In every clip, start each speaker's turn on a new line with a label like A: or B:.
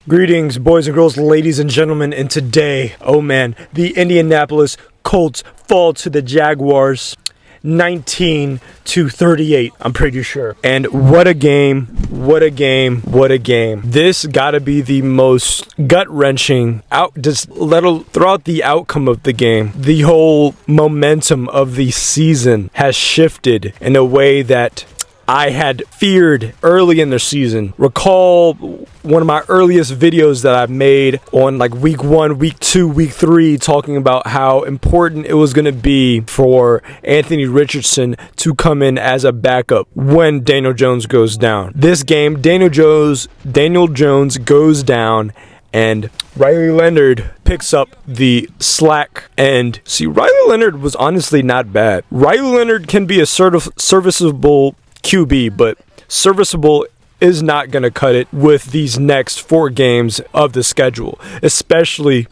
A: Greetings, boys and girls, ladies and gentlemen, and today, oh man, the Indianapolis Colts fall to the Jaguars 19-38, I'm pretty sure. And what a game, what a game, what a game. This gotta be the most gut-wrenching throughout the outcome of the game. The whole momentum of the season has shifted in a way that I had feared early in the season. Recall one of my earliest videos that I've made on like week 1, week 2, week 3, talking about how important it was going to be for Anthony Richardson to come in as a backup when Daniel Jones goes down. This game, Daniel Jones goes down, and Riley Leonard picks up the slack. And see, Riley Leonard was honestly not bad. Riley Leonard can be a serviceable QB, but serviceable is not going to cut it with these next 4 games of the schedule, especially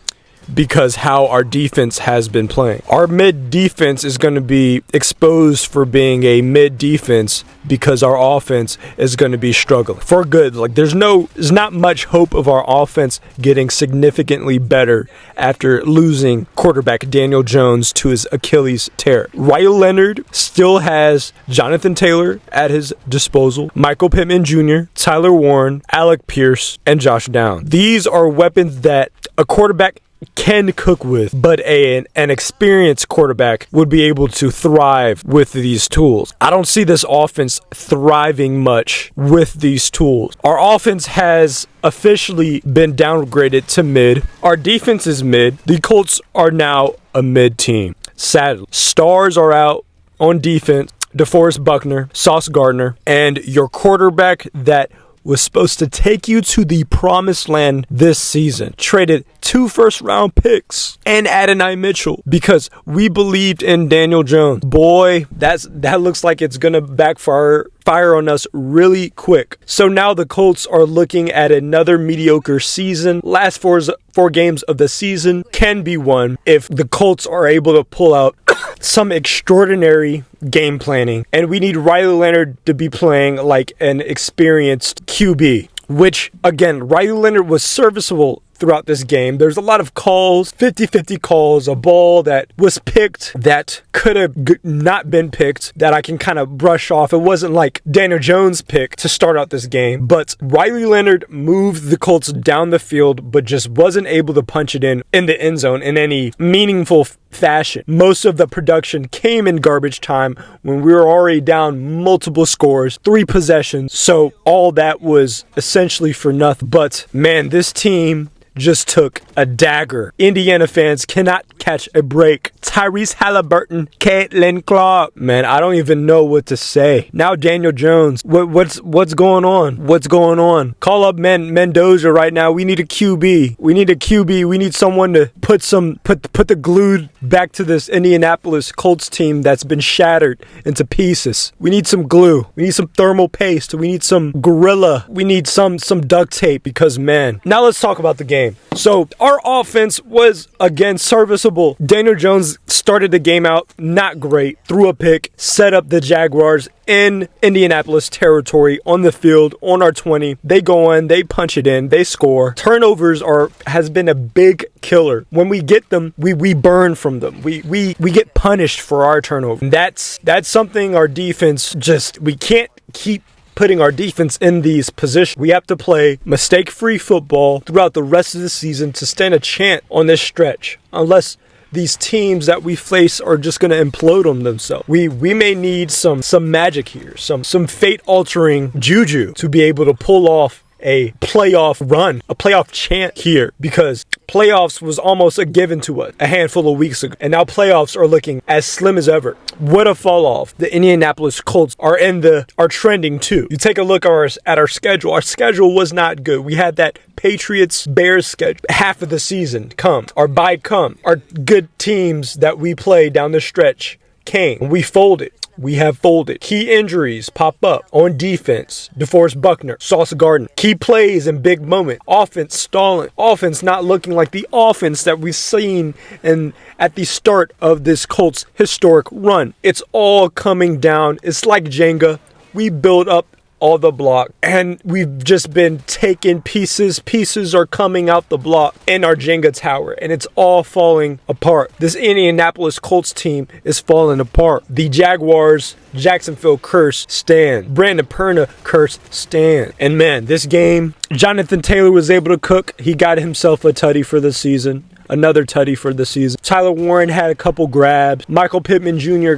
A: because how our defense has been playing. Our mid defense is going to be exposed for being a mid defense because our offense is going to be struggling for good. Like there's not much hope of our offense getting significantly better after losing quarterback Daniel Jones to his Achilles tear. Riley Leonard still has Jonathan Taylor at his disposal, Michael Pittman Jr., Tyler Warren, Alec Pierce, and Josh Downs. These are weapons that a quarterback can cook with, but an experienced quarterback would be able to thrive with these tools. I don't see this offense thriving much with these tools. Our offense has officially been downgraded to mid. Our defense is mid. The Colts are now a mid team. Sadly, stars are out on defense. DeForest Buckner, Sauce Gardner, and your quarterback that was supposed to take you to the promised land this season traded 2 first-round picks and Adonai Mitchell because we believed in Daniel Jones. Boy, that looks like it's gonna backfire on us really quick. So now the Colts are looking at another mediocre season. Last four games of the season can be won if the Colts are able to pull out some extraordinary game planning. And we need Riley Leonard to be playing like an experienced QB, which, again, Riley Leonard was serviceable throughout this game. There's a lot of calls, 50-50 calls, a ball that was picked that could have not been picked that I can kind of brush off. It wasn't like Daniel Jones' pick to start out this game, but Riley Leonard moved the Colts down the field, but just wasn't able to punch it in the end zone in any meaningful fashion. Most of the production came in garbage time when we were already down multiple scores, 3 possessions. So all that was essentially for nothing. But man, this team just took a dagger. Indiana fans cannot catch a break. Tyrese Halliburton, Caitlin Clark. Man, I don't even know what to say. Now Daniel Jones. What's going on? What's going on? Call up Mendoza right now. We need a QB. We need a QB. We need someone to put the glue back to this Indianapolis Colts team that's been shattered into pieces. We need some glue. We need some thermal paste. We need some Gorilla. We need some duct tape because, man. Now let's talk about the game. So our offense was, again, serviceable. Daniel Jones started the game out not great, threw a pick, set up the Jaguars in Indianapolis territory on the field, on our 20. They go in, they punch it in, they score. Turnovers has been a big killer. When we get them, we burn from them. We get punished for our turnover. That's something our defense we can't keep putting our defense in these positions. We have to play mistake-free football throughout the rest of the season to stand a chance on this stretch, unless these teams that we face are just going to implode on themselves. We may need some magic here, some fate-altering juju to be able to pull off a playoff run, a playoff chant here, because playoffs was almost a given to us a handful of weeks ago, and now playoffs are looking as slim as ever. What a fall off. The Indianapolis Colts are trending too. You take a look at our schedule. Our schedule was not good. We had that Patriots-Bears schedule. Half of the season come. Our bye come. Our good teams that we play down the stretch came. We folded. We have folded. Key injuries pop up on defense. DeForest Buckner, Sauce Gardner. Key plays and big moment. Offense stalling. Offense not looking like the offense that we've seen at the start of this Colts historic run. It's all coming down. It's like Jenga. We build up all the block, and we've just been taking pieces. Pieces are coming out the block in our Jenga tower, and it's all falling apart. This Indianapolis Colts team is falling apart. The Jaguars Jacksonville curse stand. Brandon Perna curse stand. And man, this game, Jonathan Taylor was able to cook. He got himself a tutty for the season. Another tutty for the season. Tyler Warren had a couple grabs. Michael Pittman Jr.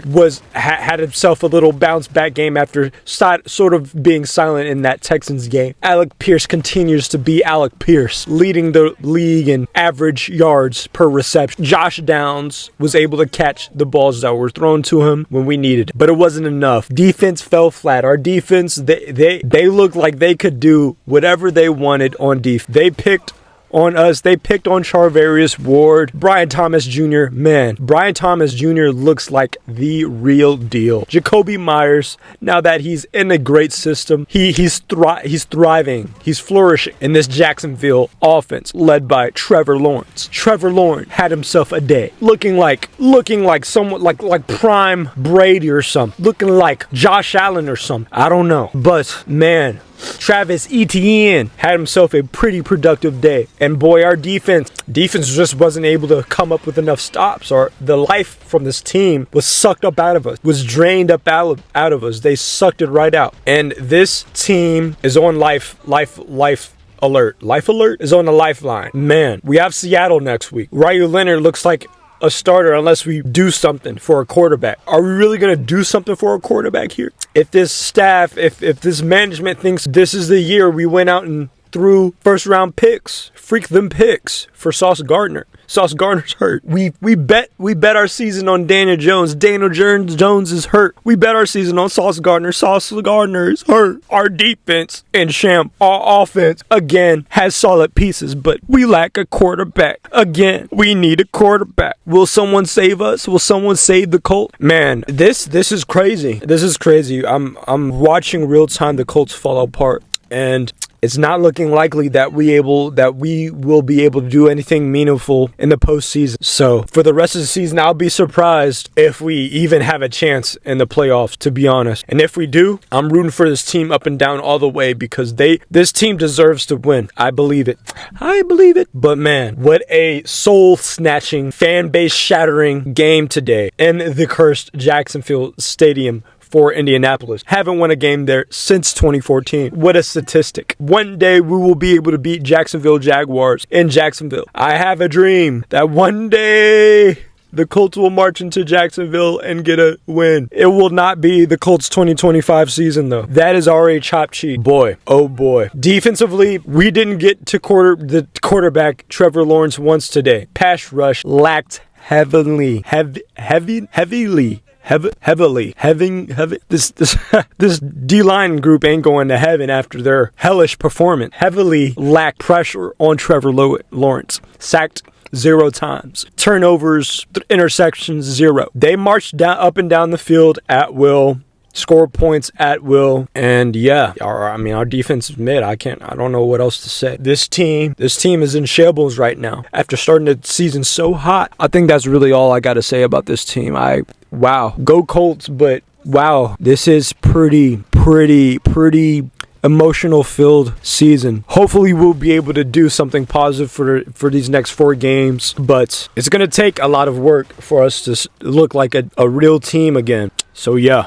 A: had himself a little bounce back game after sort of being silent in that Texans game. Alec Pierce continues to be Alec Pierce, leading the league in average yards per reception. Josh Downs was able to catch the balls that were thrown to him when we needed it, but it wasn't enough. Defense fell flat. Our defense, they looked like they could do whatever they wanted on defense. They picked on us. They picked on Charvarius Ward. Brian Thomas Jr. Man, Brian Thomas Jr. looks like the real deal. Jacoby Myers, now that he's in a great system, he's thriving. He's flourishing in this Jacksonville offense led by Trevor Lawrence. Trevor Lawrence had himself a day. Looking like someone like prime Brady or something. Looking like Josh Allen or something. I don't know. But man, Travis Etienne had himself a pretty productive day. And boy, our defense just wasn't able to come up with enough stops. Or the life from this team was sucked up out of us, was drained up out of us. They sucked it right out. And this team is on life alert. Life alert is on the lifeline. Man, we have Seattle next week. Ryu Leonard looks like a starter unless we do something for a quarterback. Are we really going to do something for a quarterback here? If this staff, if this management thinks this is the year we went out and threw first round picks, freak them picks for Sauce Gardner. Sauce Gardner's hurt. We bet our season on Daniel Jones. Daniel Jones is hurt. We bet our season on Sauce Gardner. Sauce Gardner is hurt. Our defense and our offense again has solid pieces, but we lack a quarterback. Again, we need a quarterback. Will someone save us? Will someone save the Colts? Man, this is crazy. This is crazy. I'm watching real time the Colts fall apart, and it's not looking likely that we will be able to do anything meaningful in the postseason. So for the rest of the season, I'll be surprised if we even have a chance in the playoffs, to be honest. And if we do, I'm rooting for this team up and down all the way because this team deserves to win. I believe it. But man, what a soul-snatching, fan base-shattering game today in the cursed Jacksonville Stadium for Indianapolis. Haven't won a game there since 2014. What a statistic. One day we will be able to beat Jacksonville Jaguars in Jacksonville. I have a dream that one day the Colts will march into Jacksonville and get a win. It will not be the Colts 2025 season though. That is already chopped cheap. Boy, oh boy. Defensively, we didn't get to the quarterback Trevor Lawrence once today. Pass rush lacked heavily. This D-line group ain't going to heaven after their hellish performance. Heavily lacked pressure on Trevor Lawrence. Sacked 0 times. Turnovers, interceptions, 0. They marched up and down the field at will. Score points at will, and yeah, our defense is mid. I don't know what else to say. This team is in shambles right now. After starting the season so hot, I think that's really all I got to say about this team. Wow, go Colts, but wow, this is pretty emotional filled season. Hopefully we'll be able to do something positive for these next 4 games, but it's going to take a lot of work for us to look like a real team again. So yeah.